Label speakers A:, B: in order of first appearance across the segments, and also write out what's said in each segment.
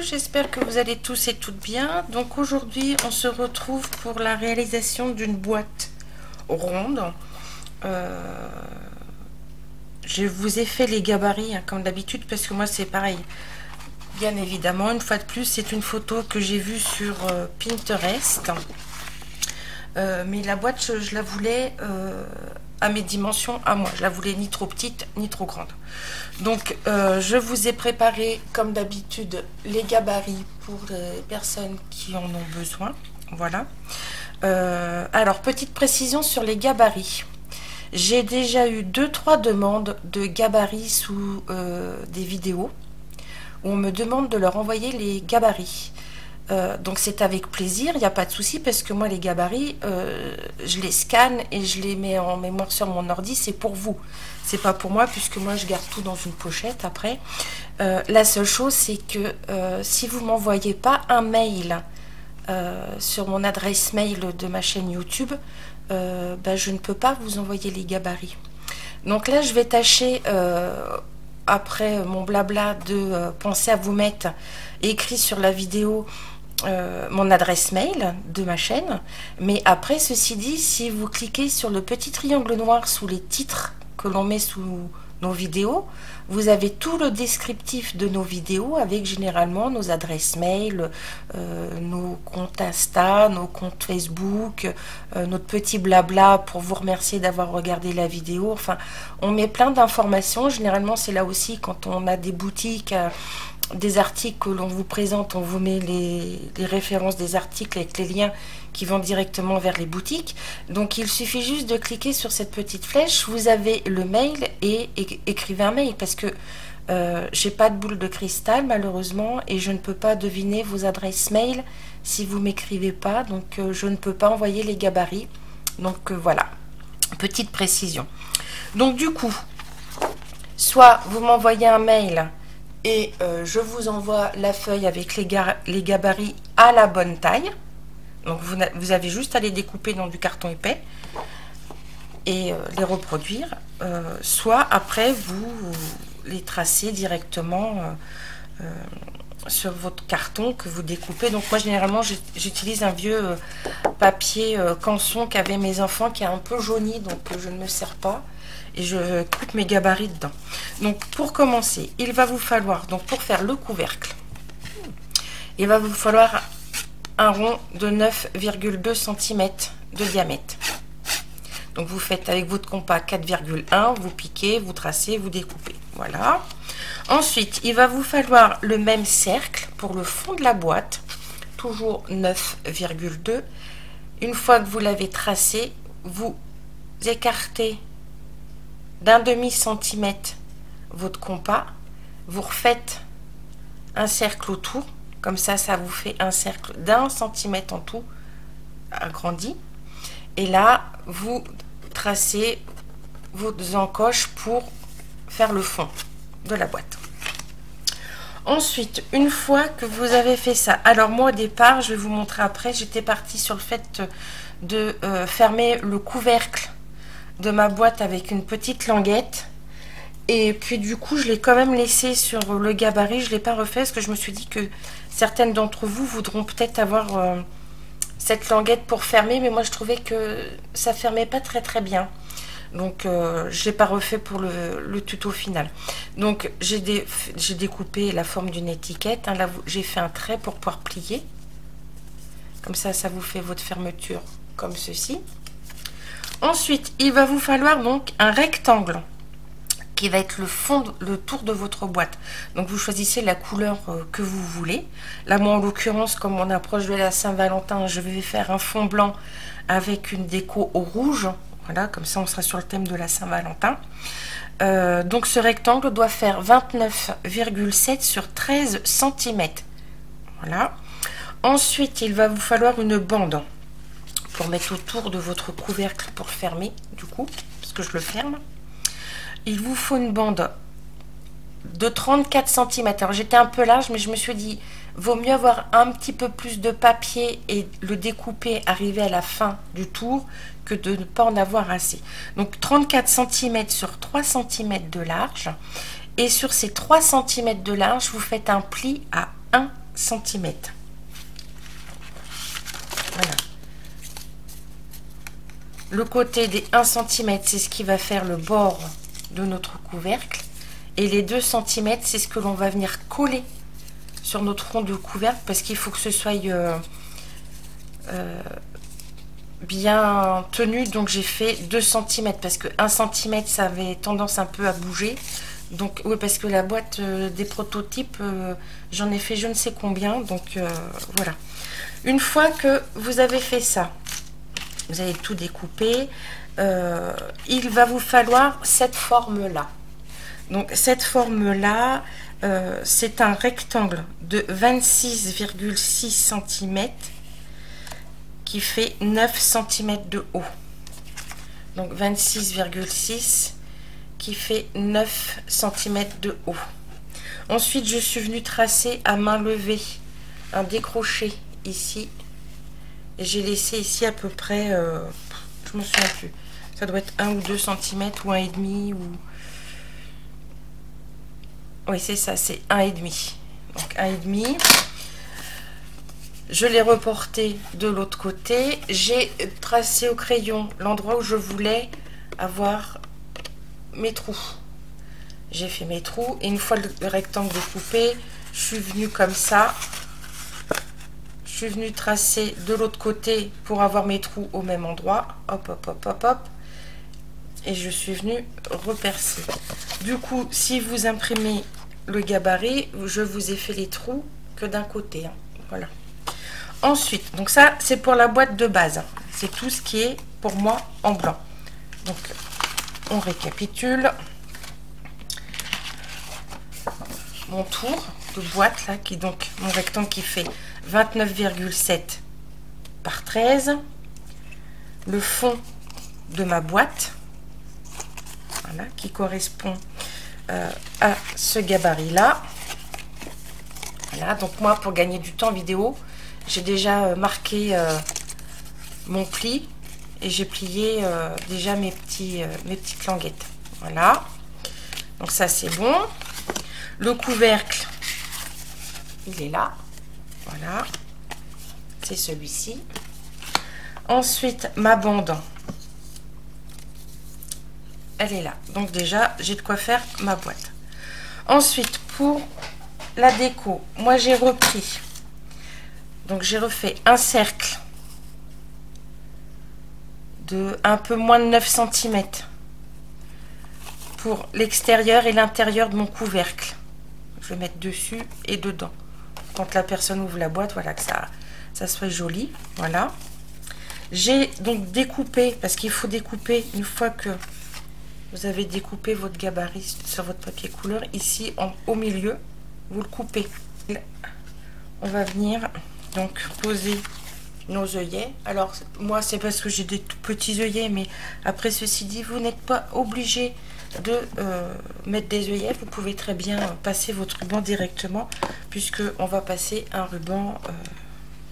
A: j'espère que vous allez tous et toutes bien. Donc aujourd'hui, on se retrouve pour la réalisation d'une boîte ronde. Je vous ai fait les gabarits hein, comme d'habitude parce que moi c'est pareil. Bien évidemment, une fois de plus, c'est une photo que j'ai vue sur Pinterest. Mais la boîte, je la voulais à mes dimensions à moi. Je la voulais ni trop petite ni trop grande. Donc je vous ai préparé comme d'habitude les gabarits pour les personnes qui en ont besoin. Voilà. Alors petite précision sur les gabarits. J'ai déjà eu 2-3 demandes de gabarits sous des vidéos où on me demande de leur envoyer les gabarits. Donc c'est avec plaisir, il n'y a pas de souci parce que moi les gabarits, je les scanne et je les mets en mémoire sur mon ordi, c'est pour vous. C'est pas pour moi puisque moi je garde tout dans une pochette après. La seule chose c'est que si vous m'envoyez pas un mail sur mon adresse mail de ma chaîne YouTube, je ne peux pas vous envoyer les gabarits. Donc là je vais tâcher après mon blabla de penser à vous mettre écrit sur la vidéo mon adresse mail de ma chaîne. Mais après, ceci dit, si vous cliquez sur le petit triangle noir sous les titres que l'on met sous nos vidéos, vous avez tout le descriptif de nos vidéos avec généralement nos adresses mail, nos comptes Insta, nos comptes Facebook, notre petit blabla pour vous remercier d'avoir regardé la vidéo. Enfin, on met plein d'informations. Généralement, c'est là aussi quand on a des boutiques, des articles que l'on vous présente, on vous met les références des articles avec les liens qui vont directement vers les boutiques. Donc il suffit juste de cliquer sur cette petite flèche, vous avez le mail et écrivez un mail parce que j'ai pas de boule de cristal malheureusement et je ne peux pas deviner vos adresses mail si vous m'écrivez pas, donc je ne peux pas envoyer les gabarits. Donc voilà, petite précision. Donc du coup, soit vous m'envoyez un mail et je vous envoie la feuille avec les gabarits à la bonne taille. Donc vous avez juste à les découper dans du carton épais et les reproduire. Soit après vous les tracez directement sur votre carton que vous découpez. Donc moi généralement j'utilise un vieux papier canson qu'avaient mes enfants qui est un peu jauni, donc je ne me sers pas. Et je coupe mes gabarits dedans. Donc pour commencer, il va vous falloir, donc pour faire le couvercle, il va vous falloir un rond de 9,2 cm de diamètre. Donc vous faites avec votre compas 4,1, vous piquez, vous tracez, vous découpez. Voilà. Ensuite, il va vous falloir le même cercle pour le fond de la boîte, toujours 9,2. Une fois que vous l'avez tracé, vous écartez d'un demi-centimètre votre compas, vous refaites un cercle autour, comme ça vous fait un cercle d'1 centimètre en tout agrandi, et là vous tracez vos encoches pour faire le fond de la boîte. Ensuite, une fois que vous avez fait ça, alors moi au départ, je vais vous montrer après, j'étais partie sur le fait de fermer le couvercle de ma boîte avec une petite languette, et puis du coup je l'ai quand même laissé sur le gabarit, je l'ai pas refait parce que je me suis dit que certaines d'entre vous voudront peut-être avoir cette languette pour fermer, mais moi je trouvais que ça fermait pas très bien, donc je l'ai pas refait pour le tuto final. Donc j'ai découpé la forme d'une étiquette, hein, là j'ai fait un trait pour pouvoir plier comme ça vous fait votre fermeture comme ceci. Ensuite, il va vous falloir donc un rectangle qui va être le tour de votre boîte. Donc vous choisissez la couleur que vous voulez. Là, moi en l'occurrence, comme on approche de la Saint-Valentin, je vais faire un fond blanc avec une déco au rouge. Voilà, comme ça on sera sur le thème de la Saint-Valentin. Donc ce rectangle doit faire 29,7 sur 13 cm. Voilà. Ensuite, il va vous falloir une bande pour mettre autour de votre couvercle pour fermer du coup, parce que je le ferme. Il vous faut une bande de 34 cm. Alors j'étais un peu large, mais je me suis dit, vaut mieux avoir un petit peu plus de papier et le découper, arriver à la fin du tour, que de ne pas en avoir assez. Donc 34 cm sur 3 cm de large. Et sur ces 3 cm de large, vous faites un pli à 1 cm. Voilà. Le côté des 1 cm, c'est ce qui va faire le bord de notre couvercle. Et les 2 cm, c'est ce que l'on va venir coller sur notre fond de couvercle, parce qu'il faut que ce soit bien tenu. Donc j'ai fait 2 cm, parce que 1 cm, ça avait tendance un peu à bouger. Donc oui, parce que la boîte des prototypes, j'en ai fait je ne sais combien. Donc voilà. Une fois que vous avez fait ça, vous allez tout découper. Il va vous falloir cette forme-là. Donc cette forme-là, c'est un rectangle de 26,6 cm qui fait 9 cm de haut. Donc 26,6 qui fait 9 cm de haut. Ensuite, je suis venue tracer à main levée un décroché ici. Et j'ai laissé ici à peu près, je me souviens plus, ça doit être 1 ou 2 cm ou 1,5 ou... Oui, c'est ça, c'est 1,5. Donc 1,5. Je l'ai reporté de l'autre côté. J'ai tracé au crayon l'endroit où je voulais avoir mes trous. J'ai fait mes trous et une fois le rectangle découpé, je suis venue comme ça. Je suis venue tracer de l'autre côté pour avoir mes trous au même endroit. Hop, hop, hop, hop, hop. Et je suis venue repercer. Du coup, si vous imprimez le gabarit, je vous ai fait les trous que d'un côté. Hein. Voilà. Ensuite, donc ça, c'est pour la boîte de base. C'est tout ce qui est pour moi en blanc. Donc, on récapitule. Mon tour de boîte, là, qui donc mon rectangle qui fait 29,7 par 13. Le fond de ma boîte, voilà, qui correspond à ce gabarit là. Voilà, donc moi pour gagner du temps vidéo, j'ai déjà marqué mon pli et j'ai plié déjà mes petites languettes. Voilà, donc ça c'est bon. Le couvercle, il est là. Voilà, c'est celui-ci. Ensuite, ma bande, elle est là. Donc déjà, j'ai de quoi faire ma boîte. Ensuite, pour la déco, moi j'ai repris. Donc j'ai refait un cercle de un peu moins de 9 cm pour l'extérieur et l'intérieur de mon couvercle. Je vais mettre dessus et dedans. Quand la personne ouvre la boîte, voilà, que ça soit joli. Voilà. J'ai donc découpé, parce qu'il faut découper une fois que vous avez découpé votre gabarit sur votre papier couleur, ici au milieu, vous le coupez. On va venir donc poser nos œillets. Alors moi c'est parce que j'ai des tout petits œillets, mais après ceci dit, vous n'êtes pas obligé de mettre des œillets. Vous pouvez très bien passer votre ruban directement, puisque on va passer un ruban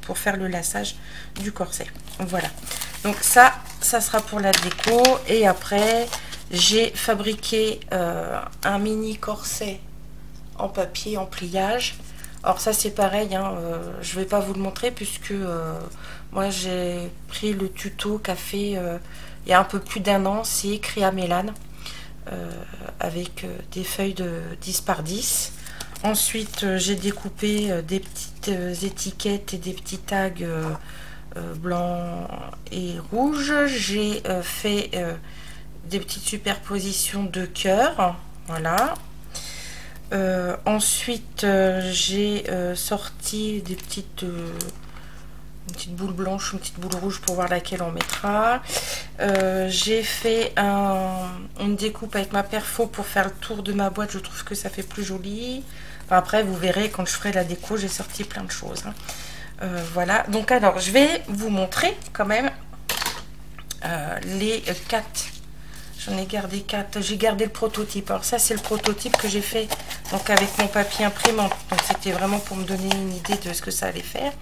A: pour faire le laçage du corset. Voilà, donc ça sera pour la déco. Et après j'ai fabriqué un mini corset en papier, en pliage. Alors ça c'est pareil, hein, je vais pas vous le montrer puisque moi j'ai pris le tuto qu'a fait il y a un peu plus d'1 an, c'est écrit à Mélane, avec des feuilles de 10 par 10. Ensuite, j'ai découpé des petites étiquettes et des petits tags blancs et rouges. J'ai fait des petites superpositions de cœurs. Voilà. Ensuite, j'ai sorti des petites... une petite boule blanche, une petite boule rouge pour voir laquelle on mettra. J'ai fait une découpe avec ma perfo pour faire le tour de ma boîte. Je trouve que ça fait plus joli. Enfin, après, vous verrez quand je ferai la déco, j'ai sorti plein de choses. Hein. Voilà. Donc, alors, je vais vous montrer quand même les 4. J'en ai gardé 4. J'ai gardé le prototype. Alors, ça, c'est le prototype que j'ai fait donc avec mon papier imprimante. Donc, c'était vraiment pour me donner une idée de ce que ça allait faire.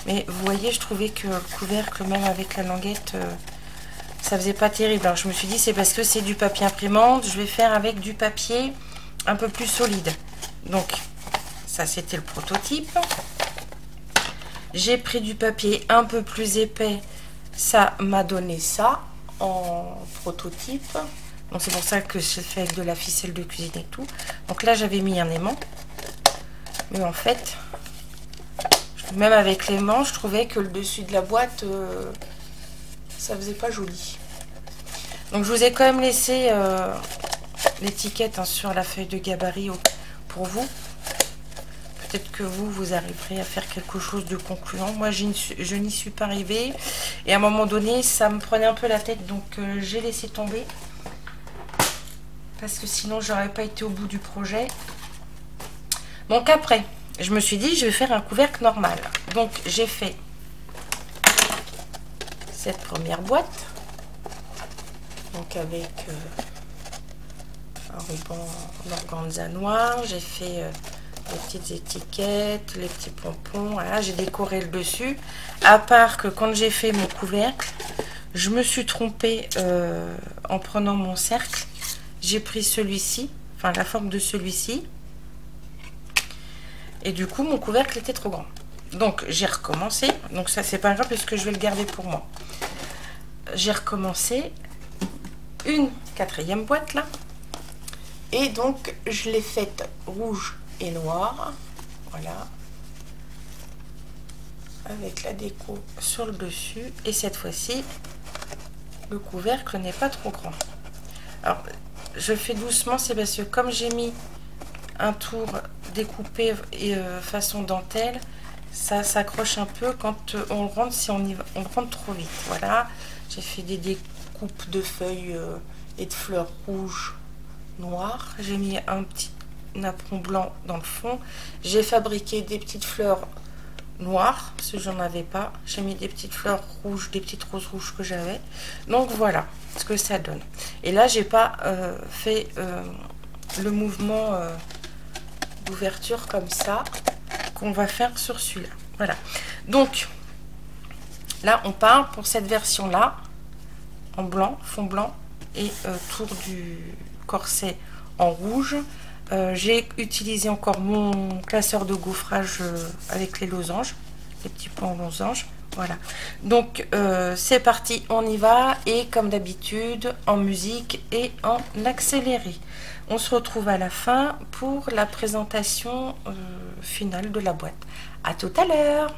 A: Mais vous voyez, je trouvais que le couvercle, même avec la languette, ça faisait pas terrible. Alors je me suis dit, c'est parce que c'est du papier imprimante, je vais faire avec du papier un peu plus solide. Donc, ça c'était le prototype. J'ai pris du papier un peu plus épais, ça m'a donné ça en prototype. Donc c'est pour ça que j'ai fait avec de la ficelle de cuisine et tout. Donc là j'avais mis un aimant, mais en fait même avec l'aimant je trouvais que le dessus de la boîte ça faisait pas joli. Donc je vous ai quand même laissé l'étiquette sur la feuille de gabarit pour vous. Peut-être que vous arriverez à faire quelque chose de concluant. Moi je n'y suis pas arrivée et à un moment donné ça me prenait un peu la tête, donc j'ai laissé tomber parce que sinon j'aurais pas été au bout du projet. Donc après je me suis dit je vais faire un couvercle normal, donc j'ai fait cette première boîte, donc avec un ruban d'organza noir. J'ai fait les petites étiquettes, les petits pompons, voilà, j'ai décoré le dessus. À part que quand j'ai fait mon couvercle, je me suis trompée en prenant mon cercle. J'ai pris celui-ci, enfin la forme de celui-ci, et du coup mon couvercle était trop grand. Donc j'ai recommencé, donc ça c'est pas grave parce que je vais le garder pour moi. J'ai recommencé une quatrième boîte là, et donc je l'ai faite rouge et noir, voilà, avec la déco sur le dessus. Et cette fois-ci le couvercle n'est pas trop grand. Alors je fais doucement, c'est parce que comme j'ai mis un tour découpé et façon dentelle, ça s'accroche un peu quand on le rentre, si on le rentre trop vite. Voilà, j'ai fait des découpes de feuilles et de fleurs rouges, noires. J'ai mis un petit napperon blanc dans le fond. J'ai fabriqué des petites fleurs noires parce que j'en avais pas. J'ai mis des petites fleurs rouges, des petites roses rouges que j'avais. Donc voilà ce que ça donne. Et là j'ai pas fait le mouvement d'ouverture comme ça qu'on va faire sur celui-là. Voilà, donc là on part pour cette version là en blanc, fond blanc, et tour du corset en rouge. J'ai utilisé encore mon classeur de gaufrage avec les losanges, les petits points en losange. Voilà, donc c'est parti, on y va. Et comme d'habitude en musique et en accéléré. On se retrouve à la fin pour la présentation finale de la boîte. À tout à l'heure.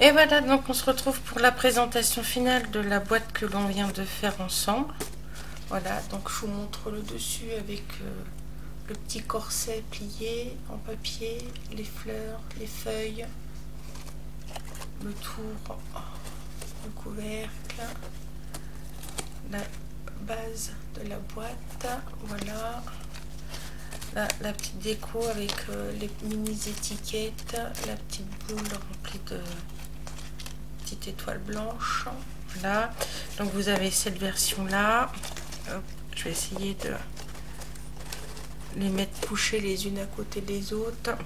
A: Et voilà, donc on se retrouve pour la présentation finale de la boîte que l'on vient de faire ensemble. Voilà, donc je vous montre le dessus avec le petit corset plié en papier, les fleurs, les feuilles, le tour, le couvercle, la base de la boîte, voilà. La petite déco avec les mini étiquettes, la petite boule remplie de petites étoiles blanches. Voilà, donc vous avez cette version là. Je vais essayer de les mettre couchées les unes à côté des autres.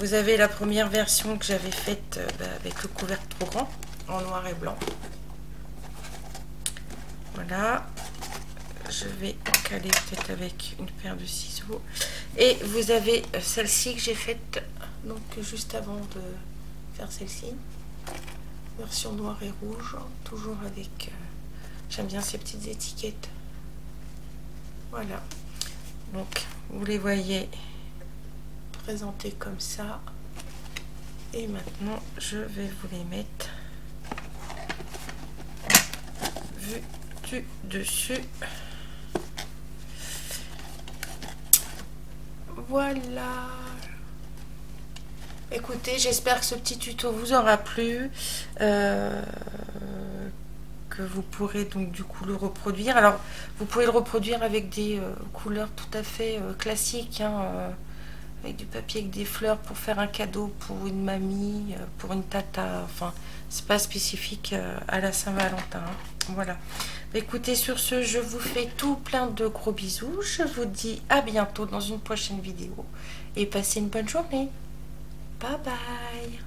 A: Vous avez la première version que j'avais faite avec le couvercle trop grand en noir et blanc. Voilà, je vais caler peut-être avec une paire de ciseaux. Et vous avez celle-ci que j'ai faite donc juste avant de faire celle-ci, version noir et rouge, toujours avec j'aime bien ces petites étiquettes. Voilà, donc vous les voyez présentés comme ça. Et maintenant je vais vous les mettre vue du dessus. Voilà. Écoutez, j'espère que ce petit tuto vous aura plu, que vous pourrez donc du coup le reproduire. Alors, vous pouvez le reproduire avec des couleurs tout à fait classiques, hein, avec du papier avec des fleurs pour faire un cadeau pour une mamie, pour une tata. Enfin, c'est pas spécifique à la Saint-Valentin. Hein. Voilà. Écoutez, sur ce, je vous fais tout plein de gros bisous. Je vous dis à bientôt dans une prochaine vidéo et passez une bonne journée. Bye bye.